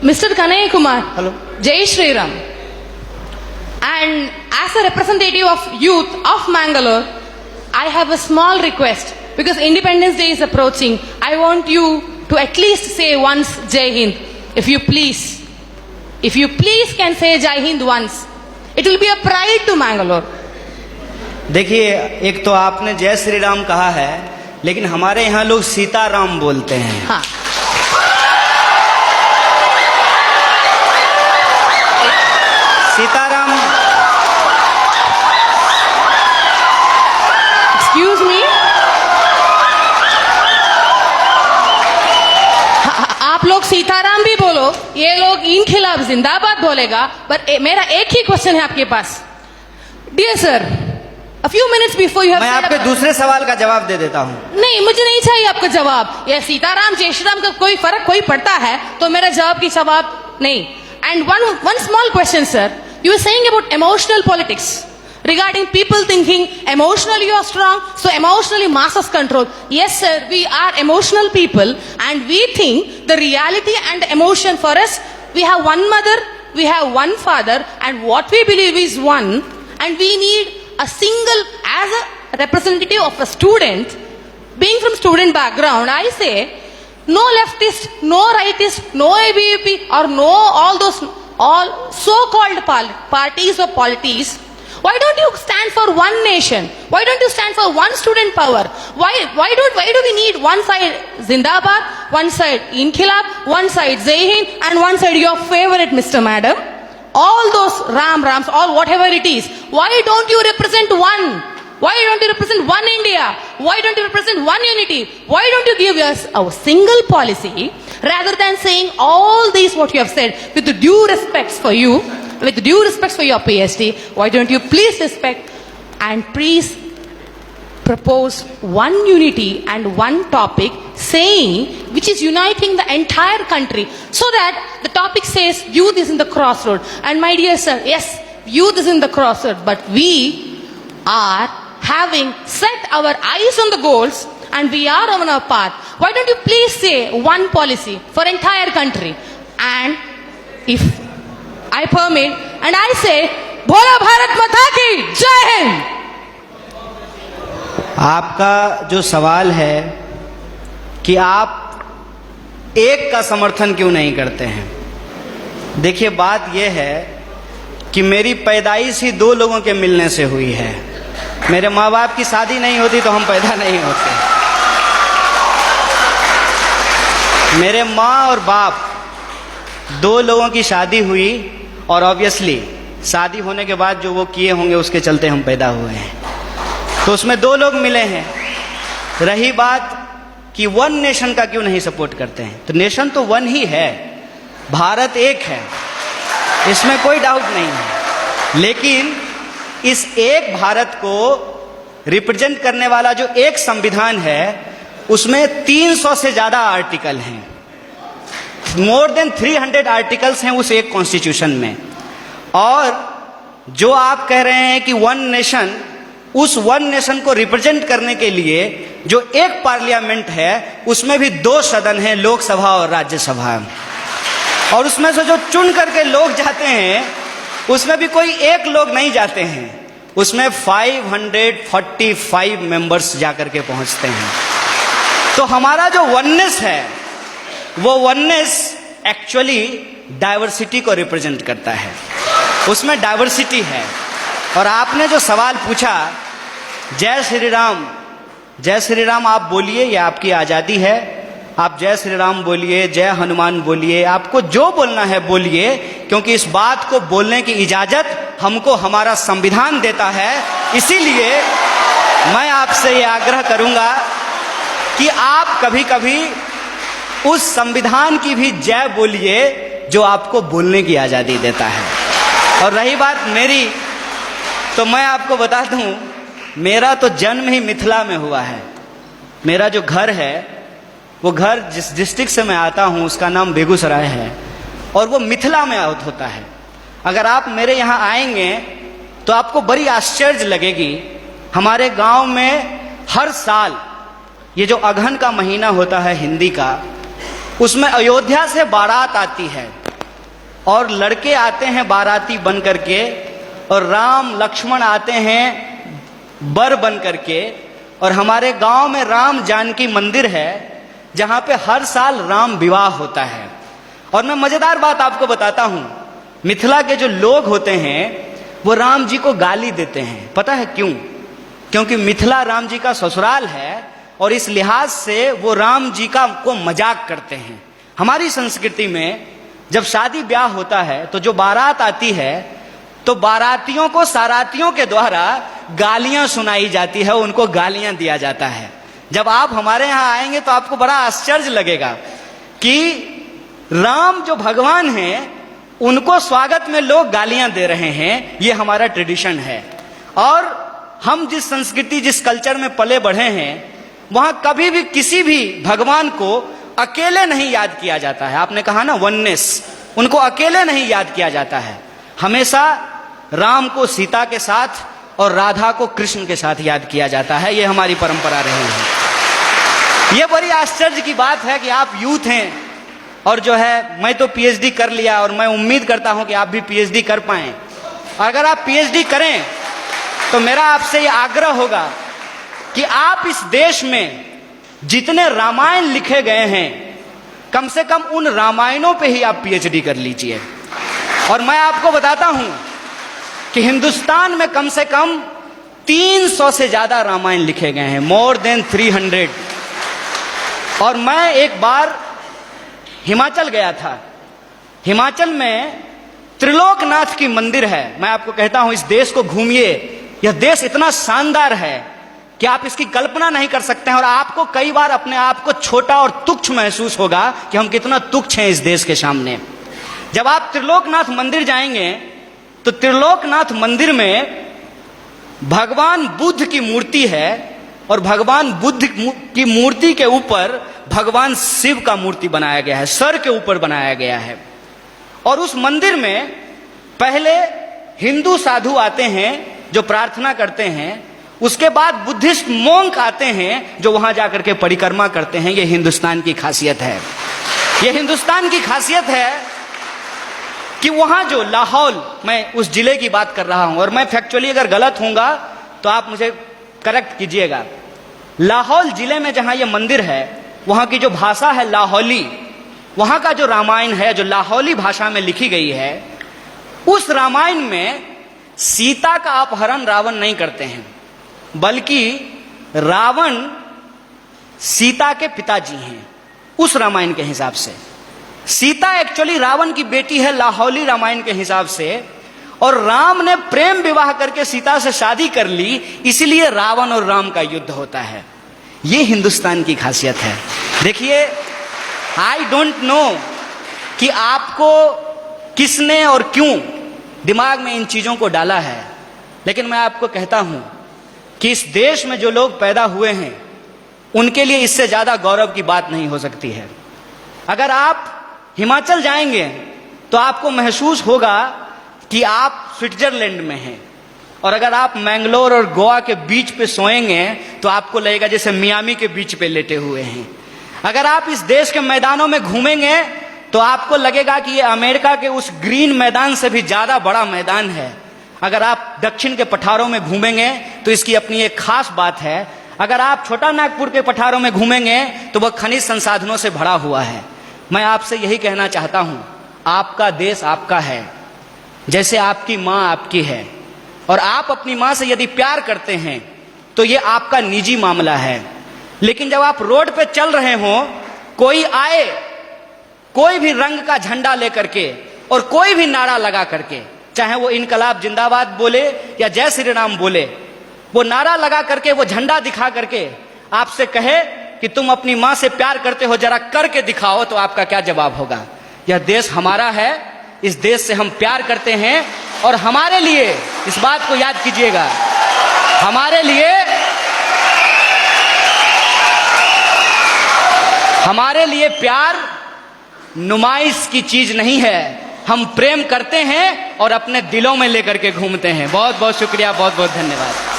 Mr. Kanaya Kumar. Hello. Jai Shri Ram. And as a representative of youth of Mangalore, I have a small request. Because Independence Day is approaching, I want you to at least say once Jai Hind. If you please can say Jai Hind once. It will be a pride to Mangalore. देखिए, एक तो आपने जय श्री राम कहा है, लेकिन हमारे यहाँ लोग सीताराम बोलते हैं। हाँ। सीताराम। Excuse me? आप लोग सीताराम भी बोलो, ये लोग इनखिलाफ जिंदाबाद बोलेगा, पर मेरा एक ही क्वेश्चन है आपके पास। Dear sir, a few minutes before you have मैं आपके दूसरे सवाल का जवाब दे देता हूँ। नहीं, मुझे नहीं चाहिए आपका जवाब। ये सीताराम जय श्री राम का कोई फर्क कोई पड़ता है तो मेरा जवाब की जवाब नहीं। And one small question, sir. You were saying about emotional politics. Regarding people thinking emotionally you are strong, so emotionally masses control. Yes, sir, we are emotional people and we think the reality and emotion for us, we have one mother, we have one father, and what we believe is one, and we need a single, as a representative of a student, being from student background, I say, no leftist, no rightist, no ABVP, or no all so-called parties or polities. Why don't you stand for one nation? Why don't you stand for one student power? Why do we need one side Zindabad, one side Inkhilab, one side Jai Hind, and one side your favorite Mr. Madam? All those Rams, all whatever it is. Why don't you represent one? Why don't you represent one India? Why don't you represent one unity? Why don't you give us a single policy rather than saying all these what you have said with due respects for you, with due respects for your PhD? Why don't you please respect and please propose one unity and one topic saying which is uniting the entire country, so that the topic says youth is in the crossroad. And my dear sir, yes, youth is in the crossroad, but we are having set our eyes on the goals and we are on our path. Why don't you please say one policy for entire country? And if I permit, and I say, Bhola Bharat Mata ki Jai Hind. आपका जो सवाल है कि आप एक का समर्थन क्यों नहीं करते हैं, देखिए बात यह है कि मेरी पैदाइश ही दो लोगों के मिलने से हुई है। मेरे माँ बाप की शादी नहीं होती तो हम पैदा नहीं होते। मेरे माँ और बाप दो लोगों की शादी हुई और ऑब्वियसली शादी होने के बाद जो वो किए होंगे उसके चलते हम पैदा हुए हैं, तो उसमें दो लोग मिले हैं। रही बात कि वन नेशन का क्यों नहीं सपोर्ट करते हैं, तो नेशन तो वन ही है, भारत एक है, इसमें कोई डाउट नहीं है। लेकिन इस एक भारत को रिप्रेजेंट करने वाला जो एक संविधान है उसमें 300 से ज्यादा आर्टिकल हैं, मोर देन 300 आर्टिकल्स हैं उस एक कॉन्स्टिट्यूशन में। और जो आप कह रहे हैं कि वन नेशन, उस वन नेशन को रिप्रेजेंट करने के लिए जो एक पार्लियामेंट है उसमें भी दो सदन हैं, लोकसभा और राज्यसभा, और उसमें से जो चुन करके लोग जाते हैं उसमें भी कोई एक लोग नहीं जाते हैं, उसमें 545 मेंबर्स जाकर के पहुंचते हैं। तो हमारा जो वननेस है वो वननेस एक्चुअली डाइवर्सिटी को रिप्रेजेंट करता है, उसमें डाइवर्सिटी है। और आपने जो सवाल पूछा, जय श्री राम, जय श्री राम आप बोलिए, ये आपकी आज़ादी है, आप जय श्री राम बोलिए, जय हनुमान बोलिए, आपको जो बोलना है बोलिए, क्योंकि इस बात को बोलने की इजाज़त हमको हमारा संविधान देता है। इसीलिए मैं आपसे ये आग्रह करूंगा कि आप कभी कभी उस संविधान की भी जय बोलिए जो आपको बोलने की आज़ादी देता है। और रही बात मेरी, तो मैं आपको बता दूं, मेरा तो जन्म ही मिथिला में हुआ है। मेरा जो घर है, वो घर जिस डिस्ट्रिक्ट से मैं आता हूँ उसका नाम बेगूसराय है, और वो मिथिला में होता है। अगर आप मेरे यहाँ आएंगे तो आपको बड़ी आश्चर्य लगेगी। हमारे गांव में हर साल ये जो अगहन का महीना होता है हिंदी का, उसमें अयोध्या से बारात आती है और लड़के आते हैं बाराती बन करके, और राम लक्ष्मण आते हैं बर बन करके। और हमारे गांव में राम जानकी मंदिर है जहां पे हर साल राम विवाह होता है। और मैं मजेदार बात आपको बताता हूं, मिथिला के जो लोग होते हैं वो राम जी को गाली देते हैं। पता है क्यों? क्योंकि मिथिला राम जी का ससुराल है और इस लिहाज से वो राम जी को मजाक करते हैं। हमारी संस्कृति में जब शादी ब्याह होता है तो जो बारात आती है तो बारातियों को सारातियों के द्वारा गालियां सुनाई जाती है, उनको गालियां दिया जाता है। जब आप हमारे यहां आएंगे तो आपको बड़ा आश्चर्य लगेगा कि राम जो भगवान हैं उनको स्वागत में लोग गालियां दे रहे हैं। ये हमारा ट्रेडिशन है। और हम जिस संस्कृति जिस कल्चर में पले बढ़े हैं वहां कभी भी किसी भी भगवान को अकेले नहीं याद किया जाता है। आपने कहा ना वननेस, उनको अकेले नहीं याद किया जाता है। हमेशा राम को सीता के साथ और राधा को कृष्ण के साथ याद किया जाता है। ये हमारी परंपरा रही है। ये बड़ी आश्चर्य की बात है कि आप यूथ हैं और जो है मैं तो पीएचडी कर लिया और मैं उम्मीद करता हूं कि आप भी पीएचडी कर पाएं। अगर आप पीएचडी करें तो मेरा आपसे ये आग्रह होगा कि आप इस देश में जितने रामायण लिखे गए हैं कम से कम उन रामायणों पे ही आप पीएचडी कर लीजिए। और मैं आपको बताता हूं कि हिंदुस्तान में कम से कम 300 से ज्यादा रामायण लिखे गए हैं, मोर देन 300। और मैं एक बार हिमाचल गया था। हिमाचल में त्रिलोकनाथ की मंदिर है। मैं आपको कहता हूं इस देश को घूमिए। यह देश इतना शानदार है कि आप इसकी कल्पना नहीं कर सकते हैं। और आपको कई बार अपने आप को छोटा और तुच्छ महसूस होगा कि हम कितना तुच्छ हैं इस देश के सामने। जब आप त्रिलोकनाथ मंदिर जाएंगे तो त्रिलोकनाथ मंदिर में भगवान बुद्ध की मूर्ति है और भगवान बुद्ध की मूर्ति के ऊपर भगवान शिव का मूर्ति बनाया गया है, सर के ऊपर बनाया गया है। और उस मंदिर में पहले हिंदू साधु आते हैं जो प्रार्थना करते हैं, उसके बाद बुद्धिस्ट मोंक आते हैं जो वहां जाकर के परिक्रमा करते हैं। यह हिंदुस्तान की खासियत है। यह हिंदुस्तान की खासियत है कि वहां जो लाहौल, मैं उस जिले की बात कर रहा हूं और मैं फैक्चुअली अगर गलत होऊंगा तो आप मुझे करेक्ट कीजिएगा। लाहौल जिले में जहां यह मंदिर है वहां की जो भाषा है लाहौली, वहां का जो रामायण है जो लाहौली भाषा में लिखी गई है, उस रामायण में सीता का अपहरण रावण नहीं करते हैं, बल्कि रावण सीता के पिताजी हैं। उस रामायण के हिसाब से सीता एक्चुअली रावण की बेटी है लाहौली रामायण के हिसाब से। और राम ने प्रेम विवाह करके सीता से शादी कर ली, इसलिए रावण और राम का युद्ध होता है। यह हिंदुस्तान की खासियत है। देखिए, आई डोंट नो कि आपको किसने और क्यों दिमाग में इन चीजों को डाला है, लेकिन मैं आपको कहता हूं कि इस देश में जो लोग पैदा हुए हैं उनके लिए इससे ज्यादा गौरव की बात नहीं हो सकती है। अगर आप हिमाचल जाएंगे तो आपको महसूस होगा कि आप स्विट्जरलैंड में हैं। और अगर आप मैंगलोर और गोवा के बीच पे सोएंगे तो आपको लगेगा जैसे मियामी के बीच पे लेटे हुए हैं। अगर आप इस देश के मैदानों में घूमेंगे तो आपको लगेगा कि ये अमेरिका के उस ग्रीन मैदान से भी ज्यादा बड़ा मैदान है। अगर आप दक्षिण के पठारों में घूमेंगे तो इसकी अपनी एक खास बात है। अगर आप छोटा नागपुर के पठारों में घूमेंगे तो वह खनिज संसाधनों से भरा हुआ है। मैं आपसे यही कहना चाहता हूं, आपका देश आपका है जैसे आपकी मां आपकी है। और आप अपनी मां से यदि प्यार करते हैं तो यह आपका निजी मामला है। लेकिन जब आप रोड पे चल रहे हो, कोई आए कोई भी रंग का झंडा लेकर के और कोई भी नारा लगा करके, चाहे वो इनकलाब जिंदाबाद बोले या जय श्री राम बोले, वो नारा लगा करके वो झंडा दिखा करके आपसे कहे कि तुम अपनी मां से प्यार करते हो, जरा करके दिखाओ, तो आपका क्या जवाब होगा? यह देश हमारा है, इस देश से हम प्यार करते हैं। और हमारे लिए इस बात को याद कीजिएगा, हमारे लिए प्यार नुमाइश की चीज नहीं है। हम प्रेम करते हैं और अपने दिलों में लेकर के घूमते हैं। बहुत बहुत शुक्रिया, बहुत बहुत धन्यवाद।